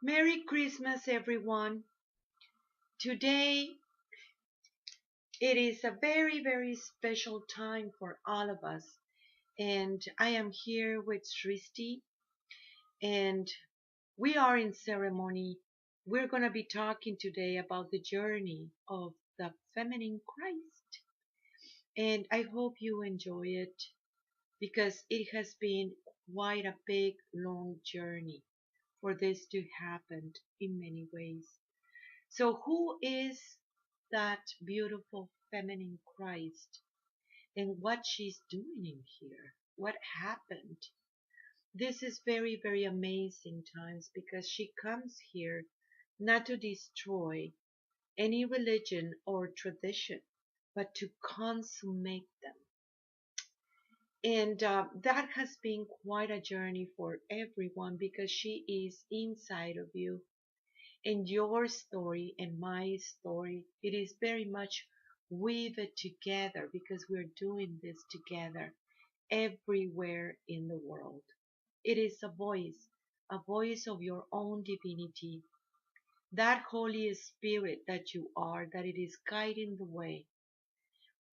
Merry Christmas, everyone. Today it is a very, very special time for all of us. And I am here with Shrishti, and we are in ceremony. We're going to be talking today about the journey of the feminine Christ. And I hope you enjoy it because it has been quite a big, long journey for this to happen in many ways. So, who is that beautiful feminine Christ and what she's doing in here? What happened? This is very, very amazing times because she comes here not to destroy any religion or tradition, but to consummate them. And that has been quite a journey for everyone because she is inside of you. And your story and my story, it is very much weaved together because we're doing this together everywhere in the world. It is a voice of your own divinity, that Holy Spirit that you are, that it is guiding the way,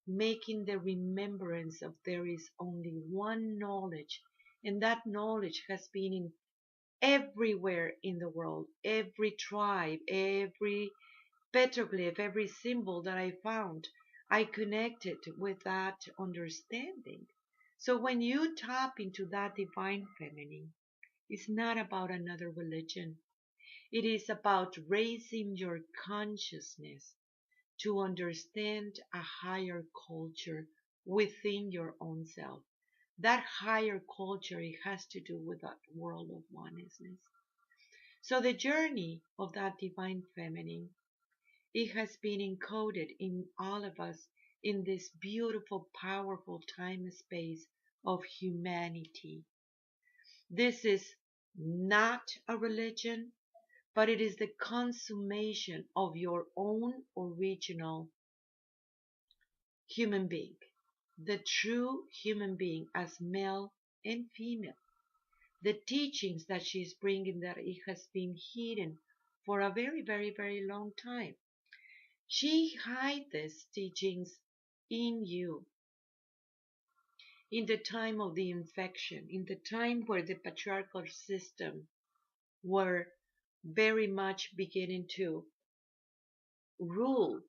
making the remembrance of there is only one knowledge, and that knowledge has been in everywhere in the world, every tribe, every petroglyph, every symbol that I found, I connected with that understanding. So when you tap into that divine feminine, it's not about another religion. It is about raising your consciousness to understand a higher culture within your own self. That higher culture, it has to do with that world of oneness. So the journey of that divine feminine, it has been encoded in all of us in this beautiful, powerful time space of humanity. This is not a religion, but it is the consummation of your own original human being, the true human being as male and female. The teachings that she's bringing, that it has been hidden for a very, very, very long time. She hid these teachings in you in the time of the infection, in the time where the patriarchal system were very much beginning to rule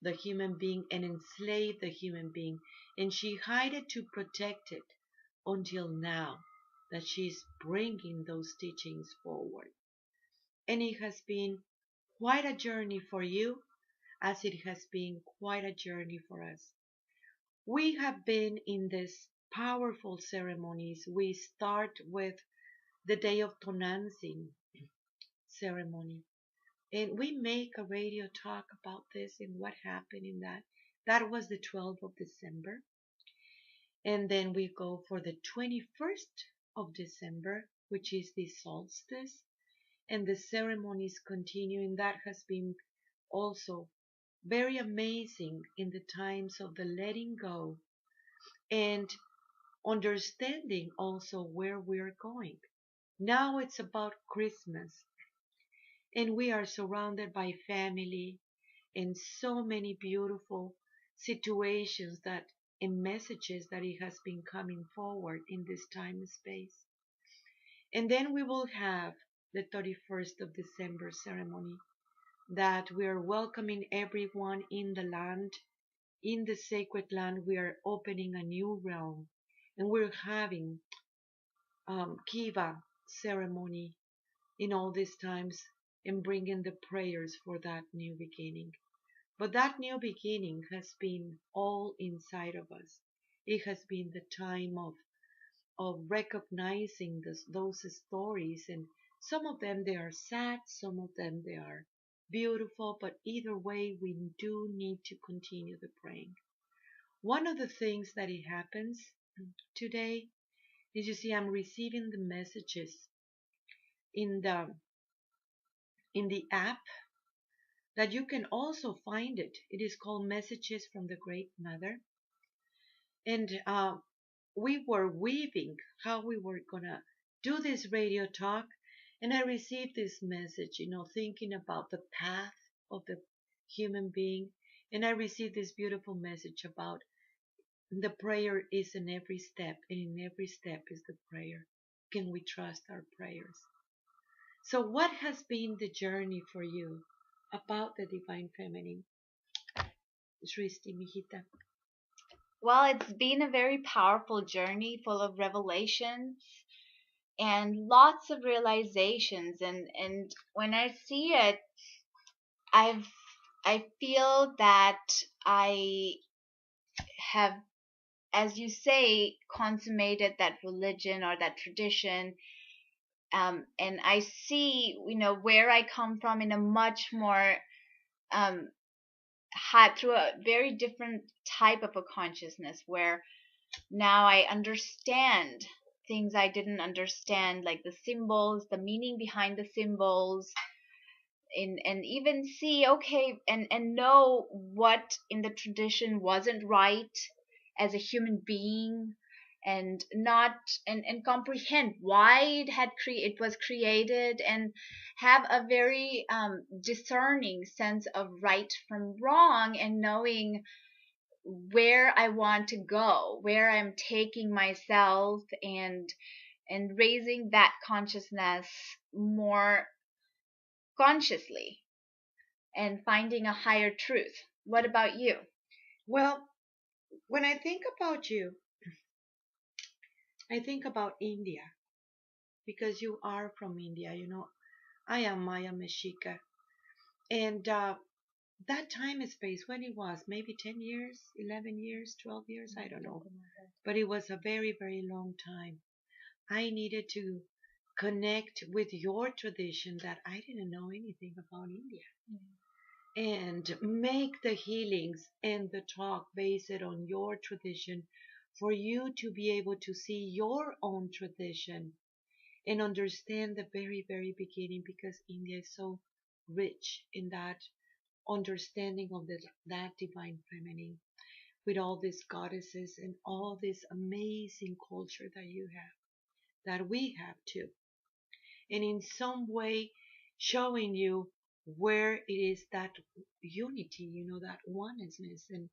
the human being and enslave the human being. And she hid it to protect it until now that she's bringing those teachings forward. And it has been quite a journey for you, as it has been quite a journey for us. We have been in these powerful ceremonies. We start with the day of Tonantzin ceremony. And we make a radio talk about this and what happened in that. That was the 12th of December. And then we go for the 21st of December, which is the solstice. And the ceremonies continue. And that has been also very amazing in the times of the letting go and understanding also where we're going. Now it's about Christmas, and we are surrounded by family and so many beautiful situations that and messages that it has been coming forward in this time and space. And then we will have the 31st of December ceremony, that we are welcoming everyone in the land, in the sacred land. We are opening a new realm, and we're having Kiva ceremony in all these times and bringing the prayers for that new beginning. But that new beginning has been all inside of us. It has been the time of recognizing those stories, and some of them they are sad, some of them they are beautiful, but either way we do need to continue the praying. One of the things that it happens today is, you see, I'm receiving the messages in the app that you can also find it. It is called Messages from the Great Mother. And we were weaving how we were going to do this radio talk. And I received this message, thinking about the path of the human being. And I received this beautiful message about the prayer is in every step, and in every step is the prayer. Can we trust our prayers? So, what has been the journey for you about the divine feminine, Shrishti, mijita? Well, it's been a very powerful journey full of revelations and lots of realizations, and when I see it, I've I feel that I have, as you say, consummated that religion or that tradition. And I see, where I come from in a much more um, had through a very different type of a consciousness, where now I understand things I didn't understand, like the symbols, the meaning behind the symbols, and even see, okay, and know what in the tradition wasn't right as a human being, and not and comprehend why it was created, and have a very discerning sense of right from wrong, and knowing where I want to go, where I'm taking myself, and raising that consciousness more consciously, and finding a higher truth. What about you? Well, when I think about you, I think about India because you are from India. I am Maya Mexica. And that time and space, when it was, maybe 10 years, 11 years, 12 years, I don't know. But it was a very, very long time. I needed to connect with your tradition that I didn't know anything about India. And make the healings and the talk based on your tradition for you to be able to see your own tradition and understand the very, very beginning, because India is so rich in that understanding of that divine feminine, with all these goddesses and all this amazing culture that you have, that we have too, and in some way showing you where it is that unity, that oneness. And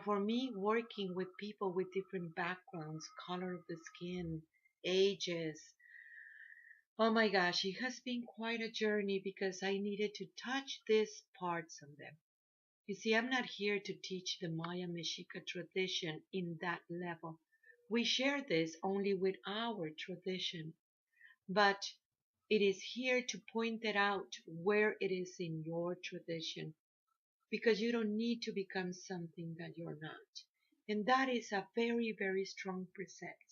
for me, working with people with different backgrounds, color of the skin, ages, oh my gosh, it has been quite a journey because I needed to touch these parts of them. You see, I'm not here to teach the Maya Mexica tradition in that level. We share this only with our tradition, but it is here to point it out where it is in your tradition, because you don't need to become something that you're not. And that is a very, very strong precept.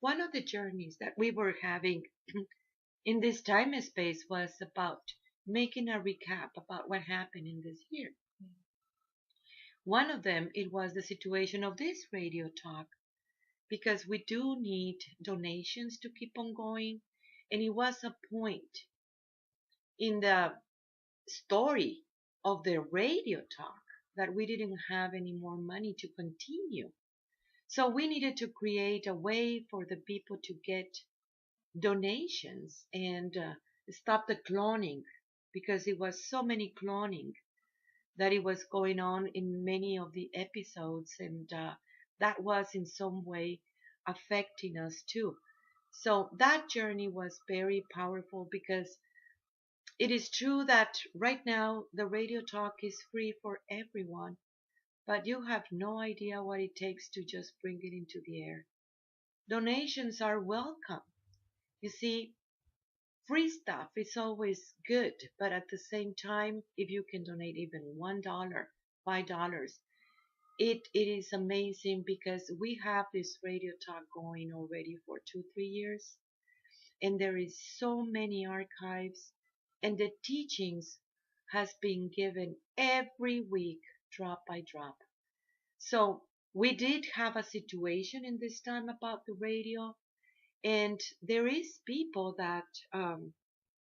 One of the journeys that we were having in this time and space was about making a recap about what happened in this year. One of them, it was the situation of this radio talk, because we do need donations to keep on going. And it was a point in the story of the radio talk that we didn't have any more money to continue. So we needed to create a way for the people to get donations and stop the cloning, because it was so many cloning that it was going on in many of the episodes, and that was in some way affecting us too. So that journey was very powerful, because it is true that right now the radio talk is free for everyone, but you have no idea what it takes to just bring it into the air. Donations are welcome. You see, free stuff is always good, but at the same time, if you can donate even $1, $5, it is amazing, because we have this radio talk going already for 2, 3 years, and there is so many archives, and the teachings has been given every week, drop by drop. So we did have a situation in this time about the radio, and there is people that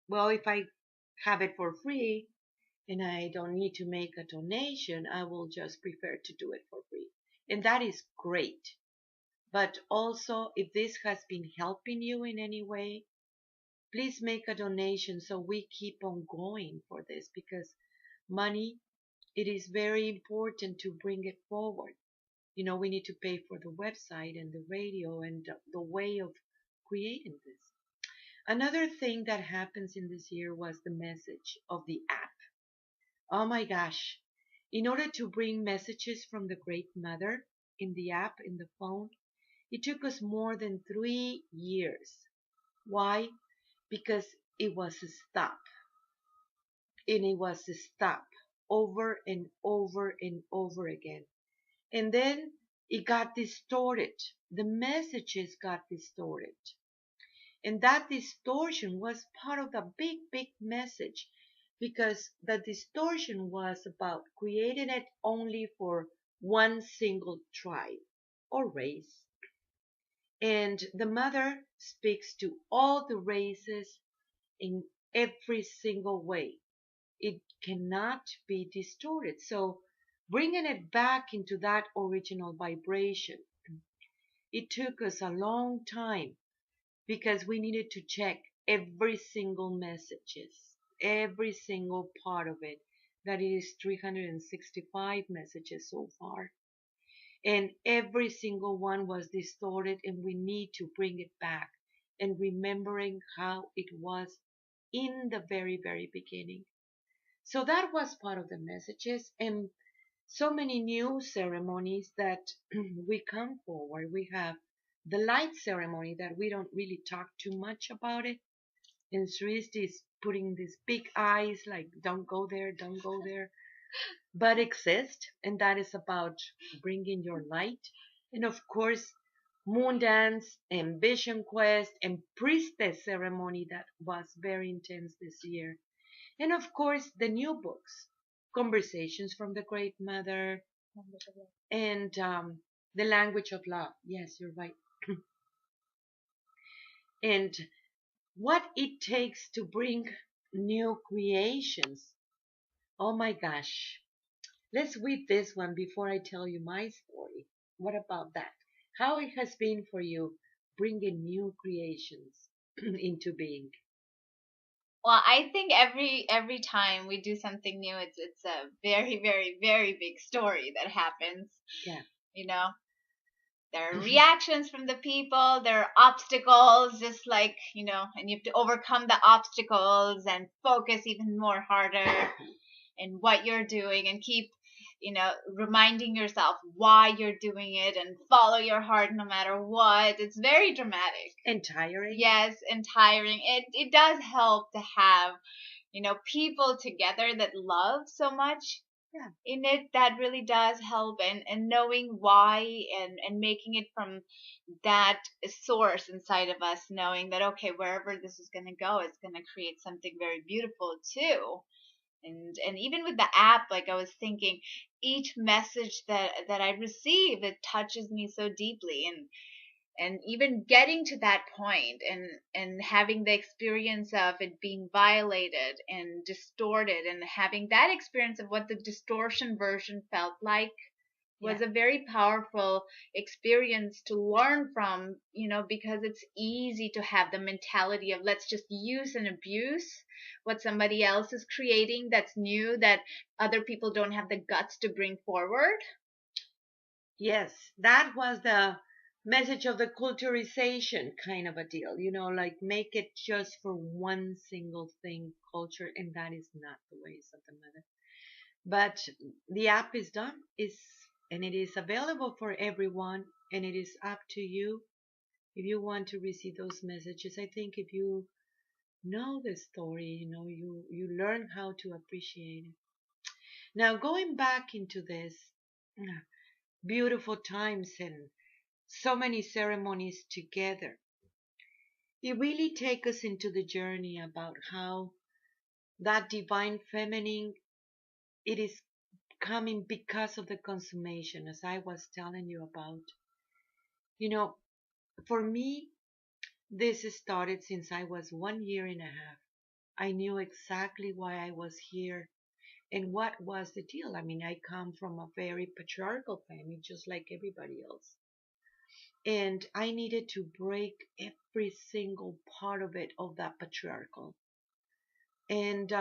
well, if I have it for free and I don't need to make a donation, I will just prefer to do it for free, and that is great. But also, if this has been helping you in any way, please make a donation so we keep on going for this, because money, it is very important to bring it forward. We need to pay for the website and the radio and the way of creating this. Another thing that happens in this year was the message of the app. Oh my gosh. In order to bring messages from the Great Mother in the app, in the phone, it took us more than 3 years. Why? Because it was a stop. And it was a stop over and over and over again. And then it got distorted. The messages got distorted. And that distortion was part of the big, big message, because the distortion was about creating it only for one single tribe or race. And the mother speaks to all the races in every single way. It cannot be distorted. So bringing it back into that original vibration, it took us a long time, because we needed to check every single messages, every single part of it. That is 365 messages so far. And every single one was distorted, and we need to bring it back and remembering how it was in the very, very beginning. So that was part of the messages, and so many new ceremonies that we come forward. We have the light ceremony that we don't really talk too much about it. And Shrishti is putting these big eyes like, don't go there, don't go there, but exist. And that is about bringing your light. And of course, moon dance and vision quest and priestess ceremony that was very intense this year. And of course, the new books, Conversations from the Great Mother, and The Language of Love. Yes, you're right. And what it takes to bring new creations. Oh my gosh. Let's read this one before I tell you my story. What about that? How it has been for you bringing new creations into being. Well, I think every time we do something new, it's a very, very, very big story that happens. Yeah. You know, there are reactions from the people, there are obstacles, just like, and you have to overcome the obstacles and focus even more harder in what you're doing and keep, reminding yourself why you're doing it and follow your heart no matter what. It's very dramatic. And tiring. Yes, and tiring. It does help to have, people together that love so much. Yeah. In it, that really does help, and knowing why, and making it from that source inside of us, knowing that, okay, wherever this is going to go, it's going to create something very beautiful too. And even with the app, like I was thinking, each message that I receive, it touches me so deeply. And even getting to that point, and having the experience of it being violated and distorted, and having that experience of what the distortion version felt like was a very powerful experience to learn from, because it's easy to have the mentality of, let's just use and abuse what somebody else is creating that's new, that other people don't have the guts to bring forward. Yes, that was the message of the culturization kind of a deal, like make it just for one single thing, culture, and that is not the ways of the mother. But the app is done, and it is available for everyone, and it is up to you if you want to receive those messages. I think if you know the story, you learn how to appreciate it. Now going back into this beautiful times and so many ceremonies together, it really takes us into the journey about how that divine feminine, it is coming because of the consummation, as I was telling you about. You know, for me, this started since I was 1 year and a half. I knew exactly why I was here and what was the deal. I mean, I come from a very patriarchal family, just like everybody else. And I needed to break every single part of it, of that patriarchal. And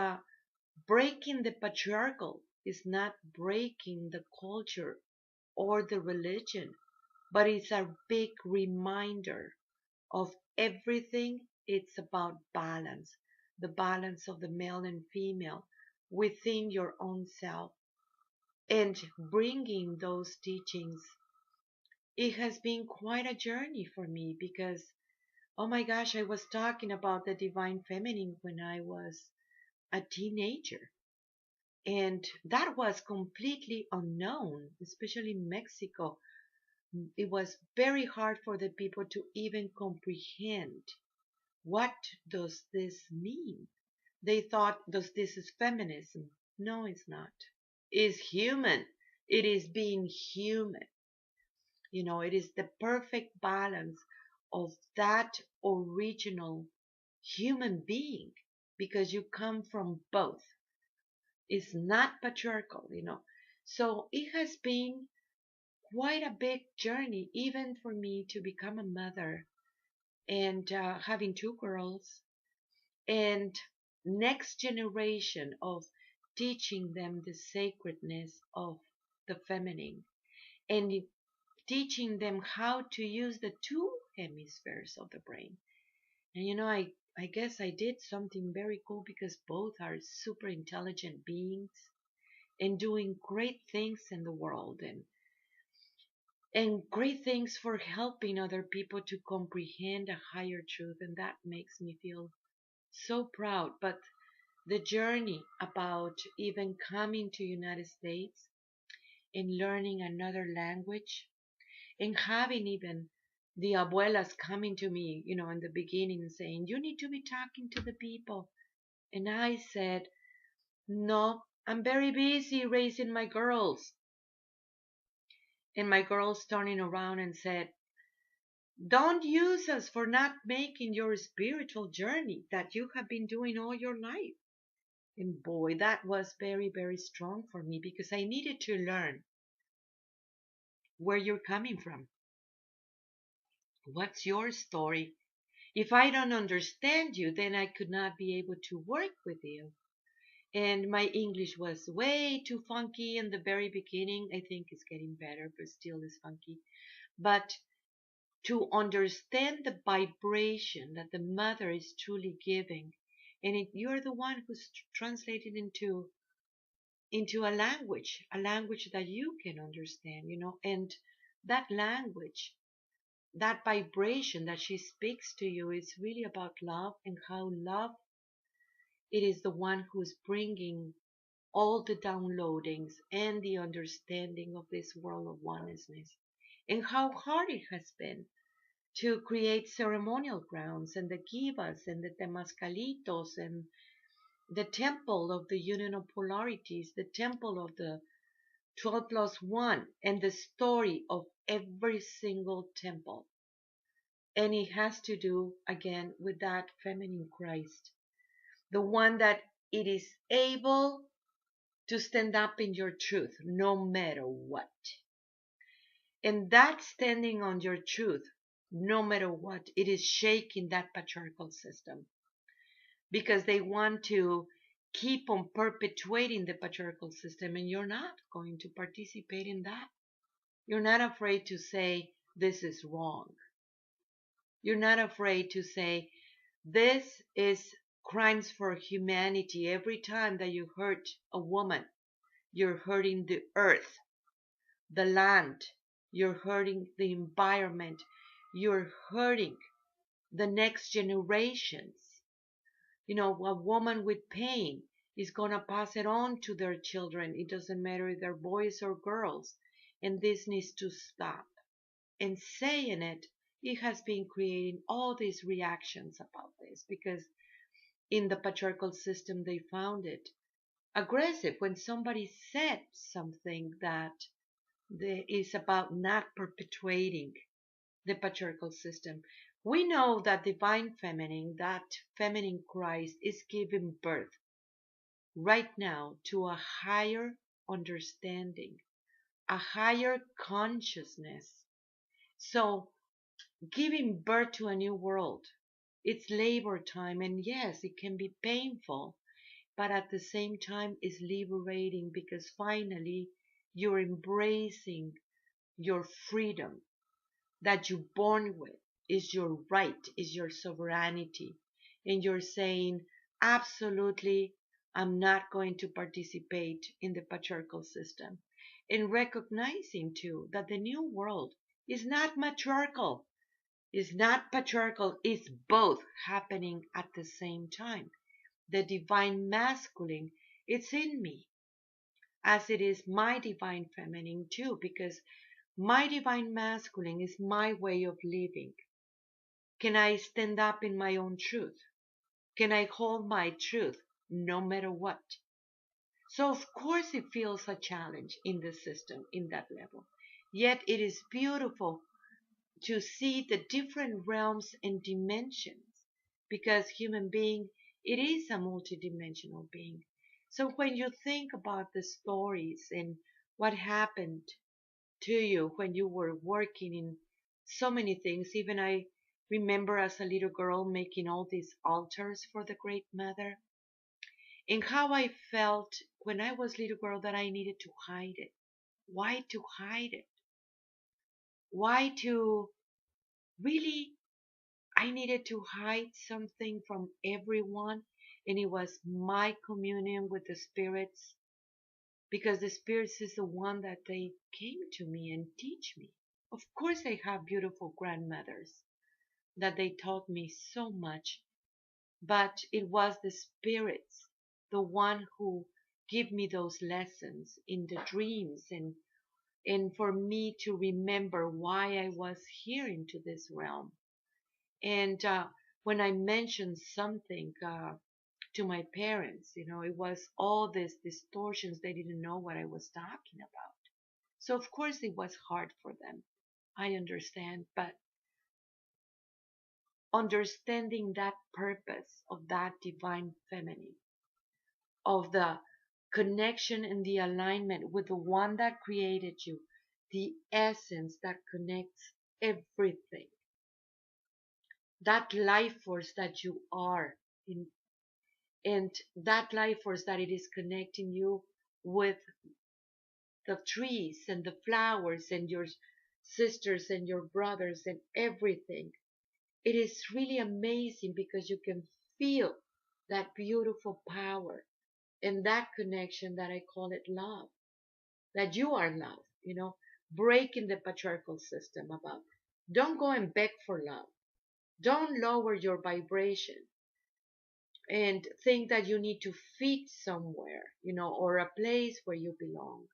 breaking the patriarchal is not breaking the culture or the religion, but it's a big reminder of everything. It's about balance, the balance of the male and female within your own self, and bringing those teachings. It has been quite a journey for me because, oh my gosh, I was talking about the divine feminine when I was a teenager. And that was completely unknown, especially in Mexico. It was very hard for the people to even comprehend what does this mean. They thought, does this is feminism? No, it's not. It's human. It is being human. It is the perfect balance of that original human being because you come from both. It's not patriarchal. So it has been quite a big journey, even for me to become a mother and having two girls and next generation of teaching them the sacredness of the feminine and teaching them how to use the two hemispheres of the brain. And I guess I did something very cool because both are super intelligent beings and doing great things in the world and great things for helping other people to comprehend a higher truth, and that makes me feel so proud. But the journey about even coming to United States and learning another language and having even the abuelas coming to me, in the beginning and saying, you need to be talking to the people. And I said, no, I'm very busy raising my girls. And my girls turning around and said, don't use us for not making your spiritual journey that you have been doing all your life. And boy, that was very, very strong for me because I needed to learn where you're coming from. What's your story? If I don't understand you, then I could not be able to work with you. And my English was way too funky in the very beginning. I think it's getting better, but still is funky. But to understand the vibration that the mother is truly giving, and you're the one who's translated into a language that you can understand, and that language, that vibration that she speaks to you is really about love and how love, it is the one who's bringing all the downloadings and the understanding of this world of oneness, and how hard it has been to create ceremonial grounds and the kivas and the temascalitos and the temple of the union of polarities, the temple of the 12 plus 1, and the story of every single temple. And it has to do again with that feminine Christ, the one that it is able to stand up in your truth no matter what. And that standing on your truth, no matter what, it is shaking that patriarchal system because they want to keep on perpetuating the patriarchal system, and you're not going to participate in that. You're not afraid to say, this is wrong. You're not afraid to say, this is crimes for humanity. Every time that you hurt a woman, you're hurting the earth, the land, you're hurting the environment, you're hurting the next generations. A woman with pain is going to pass it on to their children. It doesn't matter if they're boys or girls. And this needs to stop. And saying it, it has been creating all these reactions about this because in the patriarchal system they found it aggressive when somebody said something that is about not perpetuating the patriarchal system. We know that divine feminine, that feminine Christ, is giving birth right now to a higher understanding, a higher consciousness. So giving birth to a new world. It's labor time, and yes, it can be painful, but at the same time, it's liberating because finally you're embracing your freedom that you're born with, is your right, is your sovereignty. And you're saying, absolutely, I'm not going to participate in the patriarchal system. And recognizing too that the new world is not matriarchal, is not patriarchal, it's both happening at the same time. The divine masculine, it's in me, as it is my divine feminine too, because my divine masculine is my way of living. Can I stand up in my own truth? Can I hold my truth no matter what? So of course it feels a challenge in the system in that level. Yet it is beautiful to see the different realms and dimensions because human being, it is a multidimensional being. So when you think about the stories and what happened to you when you were working in so many things, even I remember as a little girl making all these altars for the Great Mother, and how I felt when I was little girl that I needed to hide it. Why to hide it? Why to really I needed to hide something from everyone, and it was my communion with the spirits because the spirits is the one that they came to me and teach me. Of course, I have beautiful grandmothers that they taught me so much, but it was the spirits, the one who give me those lessons in the dreams and for me to remember why I was here into this realm. And when I mentioned something to my parents, it was all these distortions. They didn't know what I was talking about. So of course it was hard for them. I understand, but understanding that purpose of that divine feminine, of the connection and the alignment with the one that created you, the essence that connects everything, that life force that you are in, and that life force that it is connecting you with the trees and the flowers and your sisters and your brothers and everything. It is really amazing because you can feel that beautiful power and that connection that I call it love, that you are love, breaking the patriarchal system about. Don't go and beg for love. Don't lower your vibration and think that you need to fit somewhere, or a place where you belong.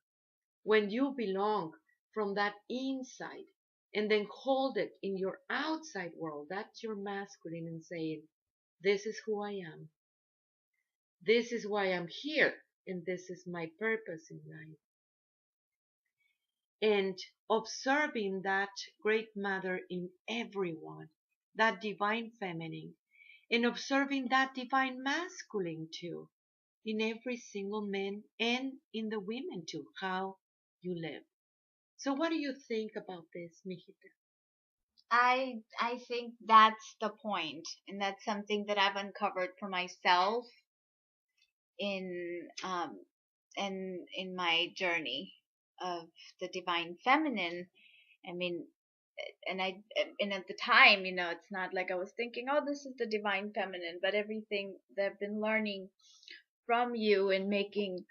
When you belong from that inside and then hold it in your outside world, that's your masculine and saying, this is who I am. This is why I'm here. And this is my purpose in life. And observing that great mother in everyone, that divine feminine, and observing that divine masculine too, in every single man and in the women too, how you live. So what do you think about this, Mijita? I think that's the point, and that's something that I've uncovered for myself in in my journey of the divine feminine. I mean, and I and at the time, it's not like I was thinking, oh, this is the divine feminine, but everything that I've been learning from you and making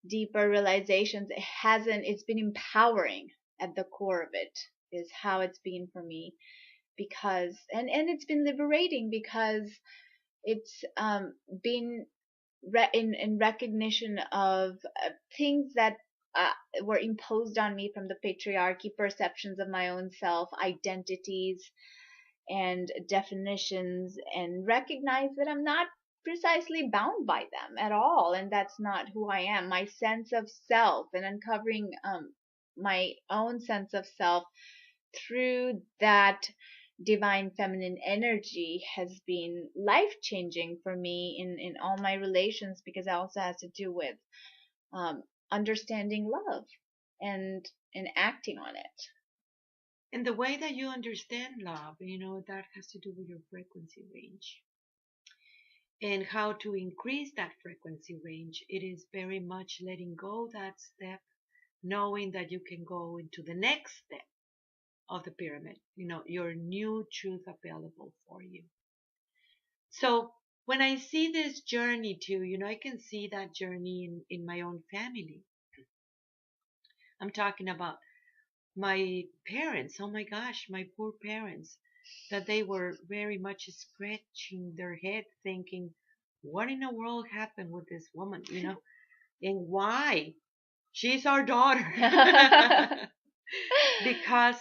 deeper realizations, it's been empowering at the core of it, is how it's been for me, because and it's been liberating because it's been in recognition of things that were imposed on me from the patriarchy, perceptions of my own self, identities and definitions, and recognize that I'm not precisely bound by them at all, and that's not who I am. My sense of self, and uncovering my own sense of self through that divine feminine energy has been life changing for me in all my relations, because it also has to do with um, understanding love and acting on it. And the way that you understand love, that has to do with your frequency range. And how to increase that frequency range, it is very much letting go that step, knowing that you can go into the next step of the pyramid, your new truth available for you. So when I see this journey too, I can see that journey in my own family. I'm talking about my parents. Oh my gosh, my poor parents, that they were very much scratching their head thinking, what in the world happened with this woman, and why? She's our daughter. Because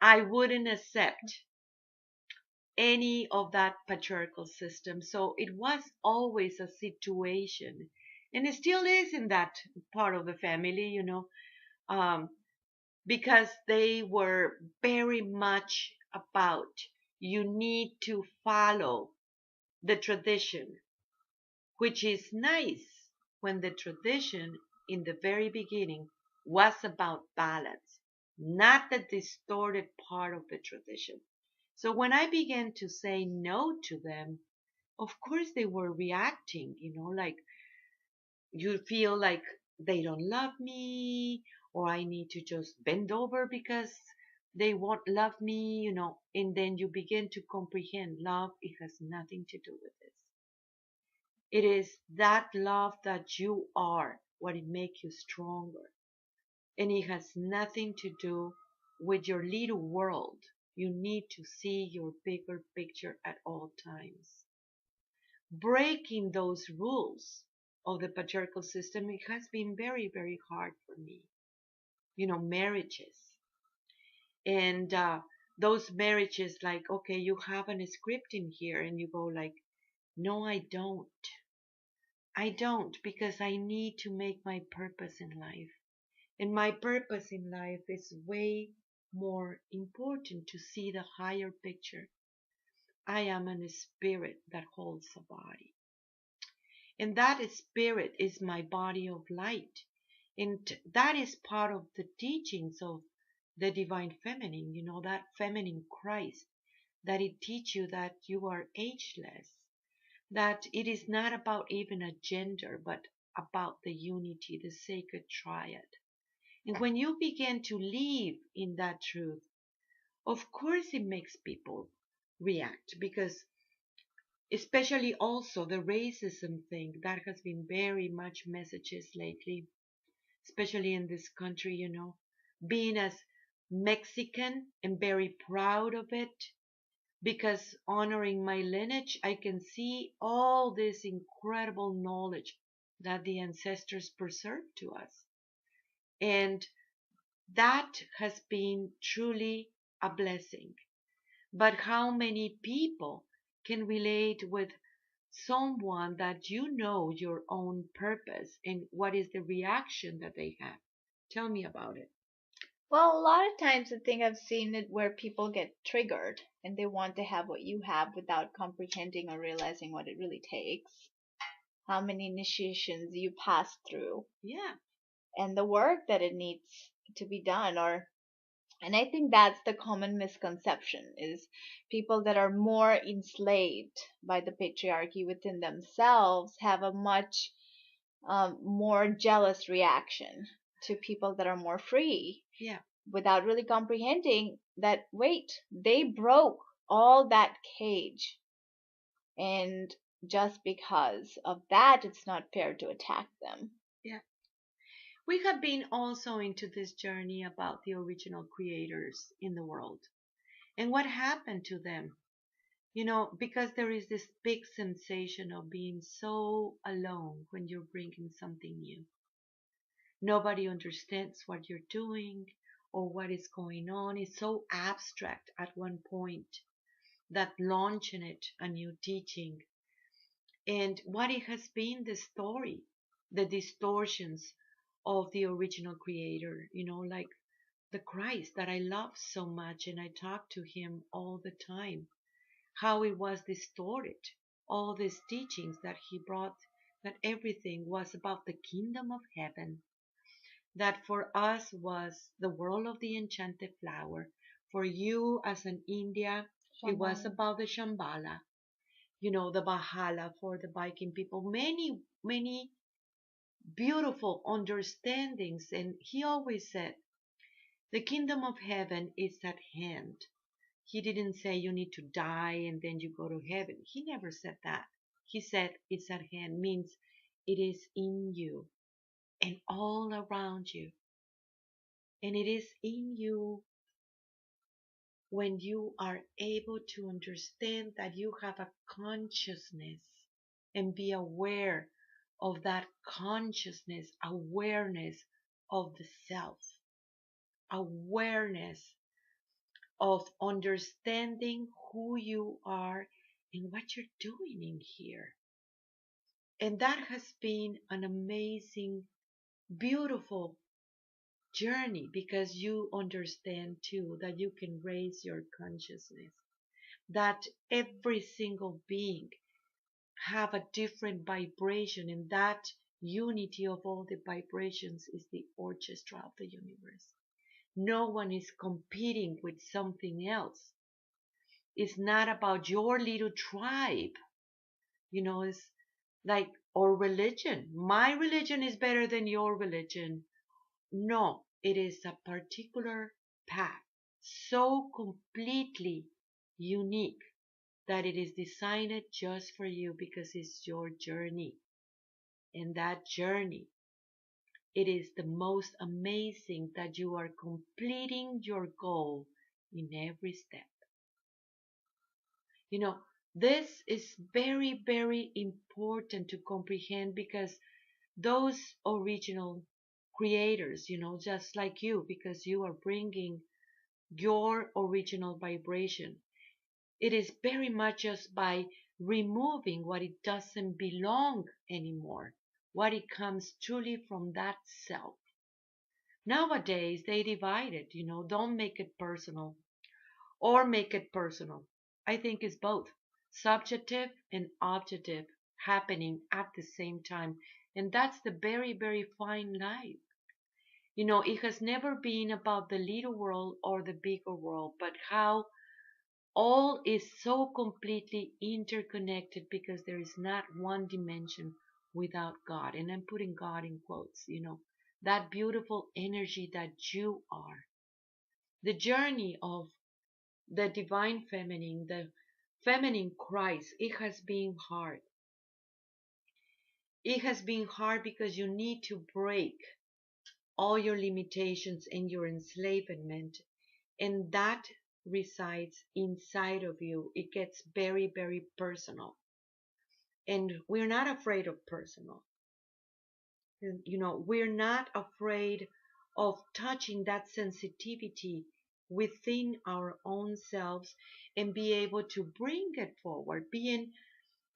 I wouldn't accept any of that patriarchal system. So it was always a situation, and it still is in that part of the family, um, because they were very much about you need to follow the tradition, which is nice when the tradition in the very beginning was about balance, not the distorted part of the tradition. So when I began to say no to them, of course they were reacting, like you feel like they don't love me, or I need to just bend over because they won't love me, and then you begin to comprehend love, it has nothing to do with this. It is that love that you are, what it makes you stronger. And it has nothing to do with your little world. You need to see your bigger picture at all times. Breaking those rules of the patriarchal system, it has been very, very hard for me. Marriages. And those marriages, like, okay, you have a script in here, and you go like, no, I don't. I don't, because I need to make my purpose in life. And my purpose in life is way more important to see the higher picture. I am a spirit that holds a body. And that spirit is my body of light. And that is part of the teachings of the divine feminine, that feminine Christ, that it teaches you that you are ageless, that it is not about even a gender, but about the unity, the sacred triad. And when you begin to live in that truth, of course it makes people react, because especially also the racism thing that has been very much messages lately, especially in this country, being as Mexican and very proud of it, because honoring my lineage, I can see all this incredible knowledge that the ancestors preserved to us. And that has been truly a blessing. But how many people can relate with someone that your own purpose, and what is the reaction that they have? Tell me about it. Well, a lot of times I think I've seen it where people get triggered and they want to have what you have without comprehending or realizing what it really takes, how many initiations you pass through, Yeah, and the work that it needs to be done. Or and I think that's the common misconception, is people that are more enslaved by the patriarchy within themselves have a much more jealous reaction to people that are more free, yeah, without really comprehending that, wait, they broke all that cage, and just because of that, it's not fair to attack them. yeah. We have been also into this journey about the original creators in the world and what happened to them. Because there is this big sensation of being so alone when you're bringing something new. Nobody understands what you're doing or what is going on. It's so abstract at one point that launching it a new teaching, and what it has been the story, the distortions of the original creator, like the Christ that I love so much and I talk to him all the time, how it was distorted, all these teachings that he brought, that everything was about the kingdom of heaven, that for us was the world of the enchanted flower, For you as an India, it was Shambhala. about the Shambhala, the Bahala for the Viking people. Many, many beautiful understandings. And he always said, the kingdom of heaven is at hand. He didn't say you need to die and then you go to heaven. He never said that. He said it's at hand, means it is in you and all around you. And it is in you when you are able to understand that you have a consciousness and be aware of that consciousness, awareness of the self, awareness of understanding who you are and what you're doing in here. And that has been an amazing, beautiful journey because you understand too that you can raise your consciousness, that every single being have a different vibration, and that unity of all the vibrations is the orchestra of the universe. No one is competing with something else. It's not about your little tribe. It's like, or religion. My religion is better than your religion. No, it is a particular path, so completely unique that it is designed just for you because it's your journey. And that journey, it is the most amazing that you are completing your goal in every step. You know, this is very, very important to comprehend because those original creators, just like you, because you are bringing your original vibration. It is very much just by removing what it doesn't belong anymore, what it comes truly from that self. Nowadays, they divide it, don't make it personal or make it personal. I think it's both subjective and objective happening at the same time. And that's the very, very fine line. It has never been about the little world or the bigger world, but how all is so completely interconnected because there is not one dimension without God. And I'm putting God in quotes, that beautiful energy that you are. The journey of the divine feminine, the feminine Christ, it has been hard. It has been hard because you need to break all your limitations and your enslavement, and that resides inside of you. It gets very, very personal, and we're not afraid of personal. We're not afraid of touching that sensitivity within our own selves and be able to bring it forward, being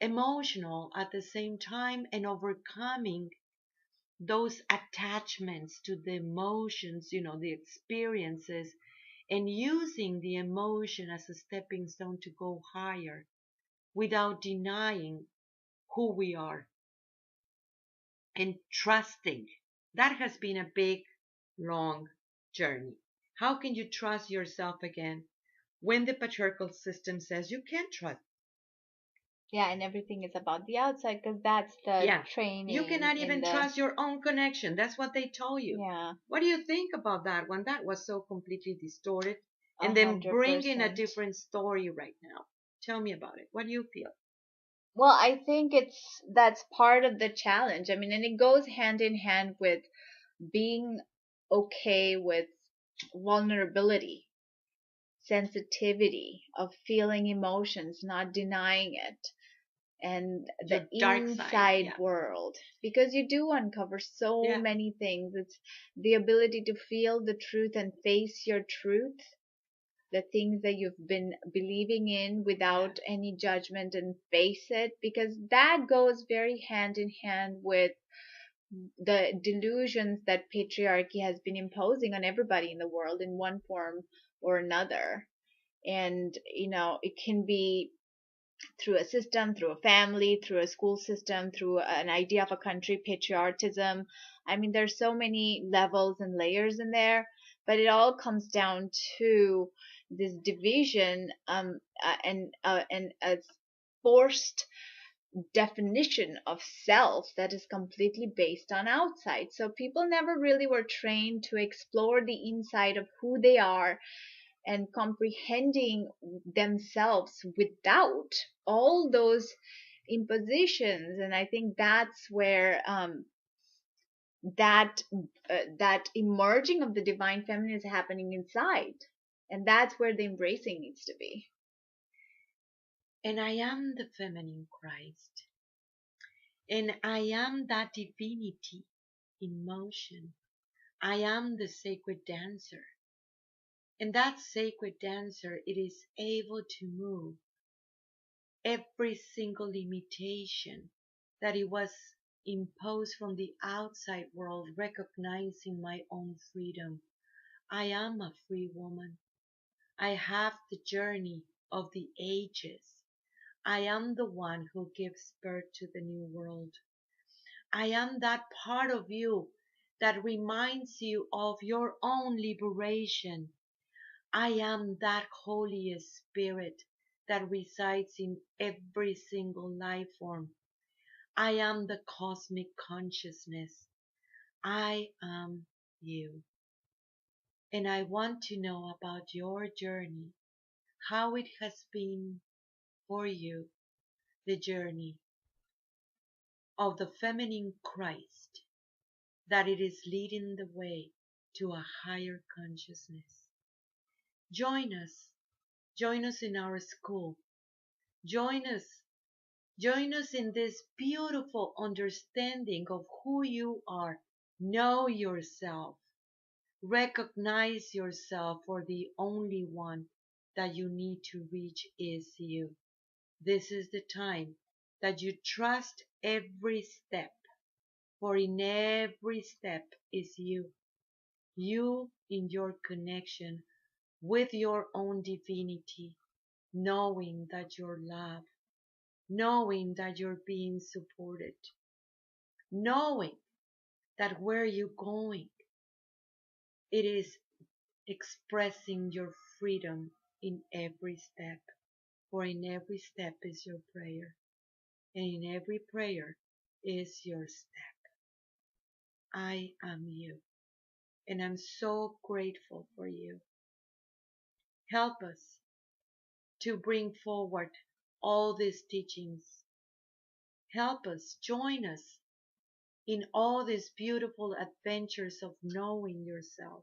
emotional at the same time and overcoming those attachments to the emotions, the experiences, and using the emotion as a stepping stone to go higher without denying who we are and trusting. That has been a big, long journey. How can you trust yourself again when the patriarchal system says you can't trust? Yeah, and everything is about the outside because that's the Yeah. You training cannot in even the, trust your own connection. That's what they told you. yeah, What do you think about that when that was so completely distorted? a And then hundred bring in a percent. different story right now. Tell me about it. What do you feel? Well, I think that's part of the challenge. I mean, and it goes hand in hand with being okay with vulnerability, sensitivity, of feeling emotions, not denying it, and the Your dark side. inside Yeah. world, because you do uncover so Yeah. many things. It's the ability to feel the truth and face your truth, the things that you've been believing in Yeah. without any judgment, and face it, because that goes very hand in hand with the delusions that patriarchy has been imposing on everybody in the world in one form or another. And it can be through a system, through a family, through a school system, through an idea of a country, patriotism. I mean, there's so many levels and layers in there, but it all comes down to this division, and a forced definition of self that is completely based on outside. So people never really were trained to explore the inside of who they are and comprehending themselves without all those impositions. And I think that's where that emerging of the divine feminine is happening inside, and that's where the embracing needs to be. And I am the feminine Christ. And I am that divinity in motion. I am the sacred dancer. And that sacred dancer, it is able to move every single limitation that it was imposed from the outside world, recognizing my own freedom. I am a free woman. I have the journey of the ages. I am the one who gives birth to the new world. I am that part of you that reminds you of your own liberation. I am that Holy Spirit that resides in every single life form. I am the cosmic consciousness. I am you. And I want to know about your journey, how it has been for you, the journey of the feminine Christ, that it is leading the way to a higher consciousness. Join us. Join us in our school. Join us. Join us in this beautiful understanding of who you are. Know yourself. Recognize yourself, for the only one that you need to reach is you. This is the time that you trust every step, for in every step is you. You in your connection with your own divinity, knowing that you're loved, knowing that you're being supported, knowing that where you're going, it is expressing your freedom in every step. For in every step is your prayer, and in every prayer is your step. I am you, and I'm so grateful for you. Help us to bring forward all these teachings. Help us, join us in all these beautiful adventures of knowing yourself.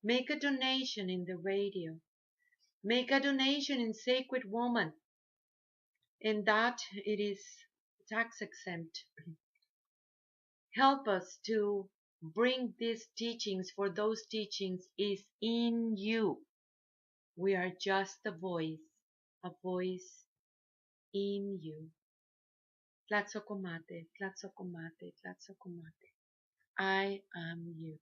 Make a donation in the radio. Make a donation in Sacred Woman, and that it is tax exempt. Help us to bring these teachings, for those teachings is in you. We are just a voice in you. Tlatzocomate, tlatzocomate, tlatzocomate. I am you.